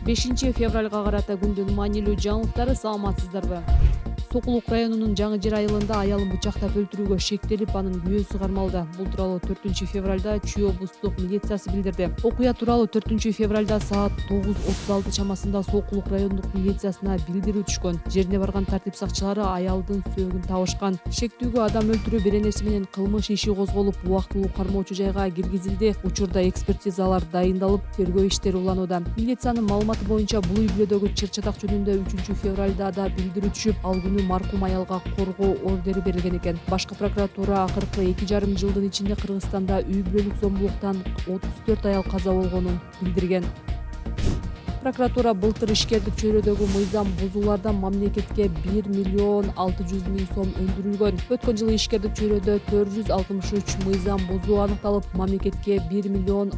5 февралга карата күндүн маанилүү жаңылыктары, саламатсыздарбы? Сокулук районунун Жаңы Жер айылында аялын бычактап өлтүрүүгө шектелип, анын күйөөсү кармалды. Бул тууралуу 4 февралда Чүй облустук милициясы билдирди. Окуя тууралуу 4 февралда саат 9:36 чамасында Сокулук райондук милициясына билдирүү түшкөн. Жерине барган тартип сакчылары аялдын сөөгүн табышкан. Шектүүгө адам өлтүрүү беренеси менен кылмыш иши козголуп, убактылуу кармоочу жайга киргизилди. Учурда экспертизалар дайындалып, тергөө иштери уланууда. Милициянын маалыматы боюнча, бул үй-бүлөдөгү чыр-чатак жөнүндө 3 февралда да билдирүү түшүп, ал күнү маркум аялга коргоо ордери берилген экен. Башкы прокуратура акыркы 2,5 жылдын ичинде Кыргызстанда үй-бүлөлүк зомбулуктан 34 аял каза болгонун билдирген. Прокуратура былтыр ишкердик чөйрөдөгү мыйзам бузуулардан мамлекетке 1,6 миллион сом өндүрүлгөн. Өткөн жылы ишкердик чөйрөдө 463 мыйзам бузуу аныкталып, мамлекетке 1,6 миллион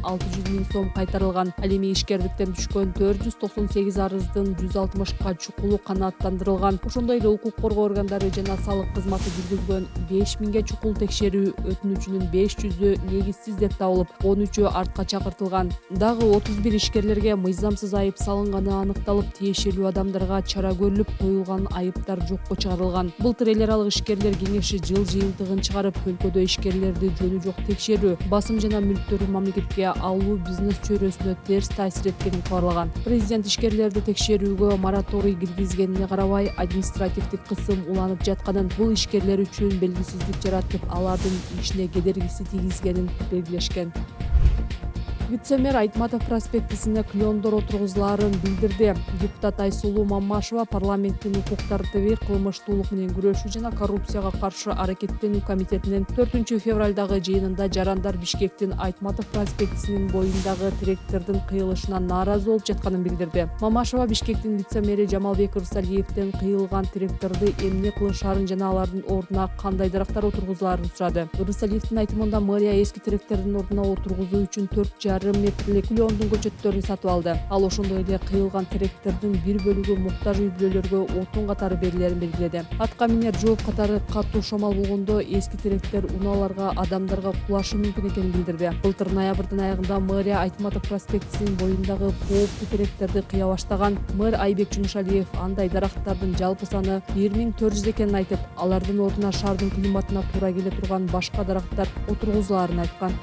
сом кайтарылган. Ал эми ишкердиктен түшкөн 498 арыздын 160ка чукулу канааттандырылган. Ошондой эле укук коргоо органдары жана салык кызматы жүргүзгөн 5000ге чукул текшерүү өтүнүчүнүн 500ü негизсиз деп табылып, 13ü артка чакыртылган. Дагы 31 ишкерлерге мыйзамсыз айып салынганы аныкталып, тиешелүү адамдарга чара көрүлүп, коюлган айыптар жокко чыгарылган. Былтыр эл аралык ишкерлер кеңеши жыл жыйынтыгын чыгарып, өлкөдө ишкерлерди жөнү жок текшерүү, басым жана мүлктөрүн мамлекетке алуу бизнес чөйрөсүнө терс таасир эткенин кабарлаган. Президент ишкерлерди текшерүүгө мораторий киргизгенине карабай, административдик кысым уланып жатканын, бул ишкерлер үчүн белгисиздик жаратып, алардын ишине кедергиси тийгизгенин белгилешкен. Вице-мэр Айтматов проспектисине клеондор отургузулаарын билдирди. Депутат Айсулуу Мамашева парламенттин укук тартиби, кылмыштуулук менен күрөшүү жана коррупцияга каршы аракеттенүү комитетинин 4 февралдагы жыйынында жарандар Бишкектин Айтматов проспектисинин боюндагы тиректордун кыйылышынан нааразы болуп жатканын билдирди. Мамашева Бишкектин вице-мэри Жамалбек Ырсалиевден кыйылган тиректорду эмне кылышаарын жана алардын ордуна кандай дарактар отургузулаарын сурады. Ырсалиевдин айтымында, мэрия эски тиректордун ордуна отургузуу үчүн 4,5 метрлик клеондун көчөттөрүн сатып алды. Ал ошондой эле кыйылган тиректордун бир бөлүгү муктаж үй-бүлөлөргө отун катары берилерин белгиледи. Атка минер жооп катары катуу шамал болгондо эски тиректор унааларга, адамдарга кулашы мүмкүн экенин билдирди. Былтыр ноябрдын аягында мэрия Айтматов проспектисинин боюндагы кооптуу тиректорду кыя баштаган. Мэр Айбек Чүнүшалиев андай дарактардын жалпы саны 1400 экенин айтып, алардын ордуна шаардын климатына туура келе турган башка дарактар отургузулаарын айткан.